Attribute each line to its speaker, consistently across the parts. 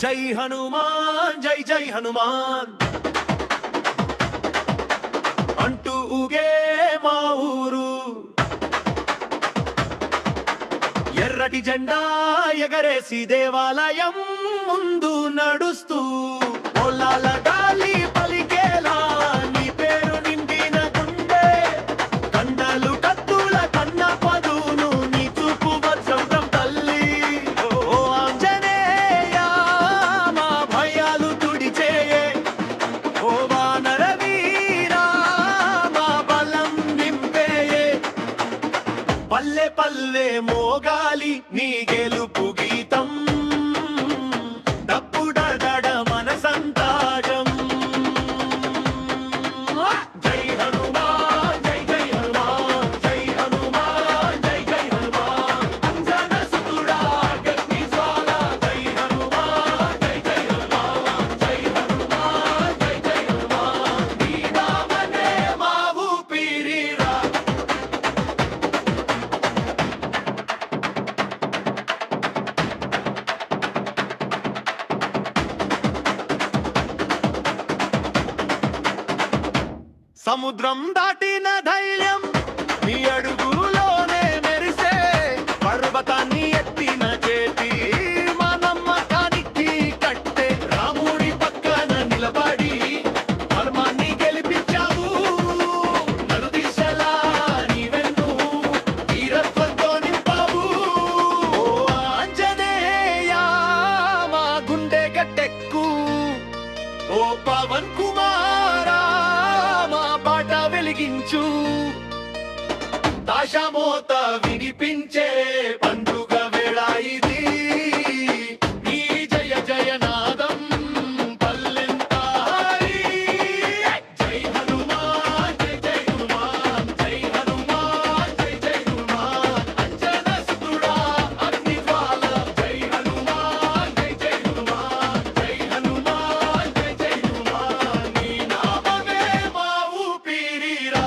Speaker 1: జై హనుమాన్ జై జై హనుమాన్ అంటూ ఊగే మా ఊరు. ఎర్రటి జెండా ఎగరేసి దేవాలయం ముందు నడుస్తూ ఓలాల గాలి పలికేలా నీ పేరు నిండిన గుండె కండలు కత్తుల కన్న పదును నీ చూపు వజ్రం తల్లి. ఓ ఆంజనేయ మా భయాలు తుడిచేయే, ఓ వానర వీరా మా బలం నింపేయే. పల్లె పల్లె మోగాలి నీ గెలుపు గీతం, డప్పుడడ మనసంతాజం. జై హనుమాన్ జై జై హనుమాన్ జై హనుమాన్ జై జై హనుమాన్ అంజన సుతుడా అగ్ని జ్వాల. జై హనుమాన్ జై జై హనుమాన్ జై హనుమాన్ జై జై హనుమాన్ నీ నామమే మా ఊపిరిరా. సముద్రం దాటిన ధైర్యం నీ అడుగులోనే మెరిసే, పర్వతాన్ని ఎత్తిన చేతి మా నమ్మకానికి కట్టే. రాముడి పక్కన నిలబడి ధర్మాన్ని గెలిపించావు, నలుదిశలా నీ వెన్ను వీరత్వంతో నింపావు. ఓ ఆంజనేయ మా గుండె గట్టెక్కు, ఓ పవన్ కుమారా మా పాట వెలిగించు. దాశమోత వినిపించే పండుగ వేళ ఇది, నీ జయ జయనాదం పల్లెంత హాయి. జై హనుమాన్ జై జై హనుమాన్ జై హనుమాన్ జై జై హనుమాన్ అంజన సుతుడా అగ్ని జ్వాల. జై హనుమాన్ జై జై హనుమాన్ జై హనుమాన్ జై జై హనుమాన్ నీ నామమే మా ఊపిరిరా.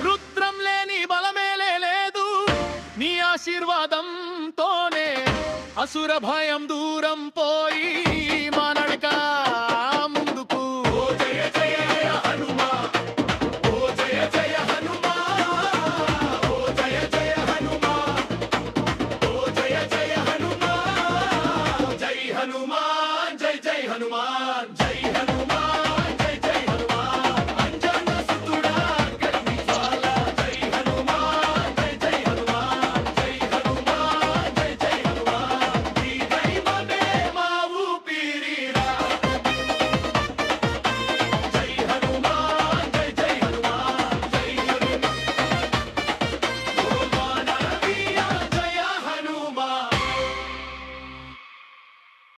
Speaker 1: రుద్రం లేని బలమేలే లేదు, నీ ఆశీర్వాదంతోనే అసుర భయం దూరం పోయి మా నడక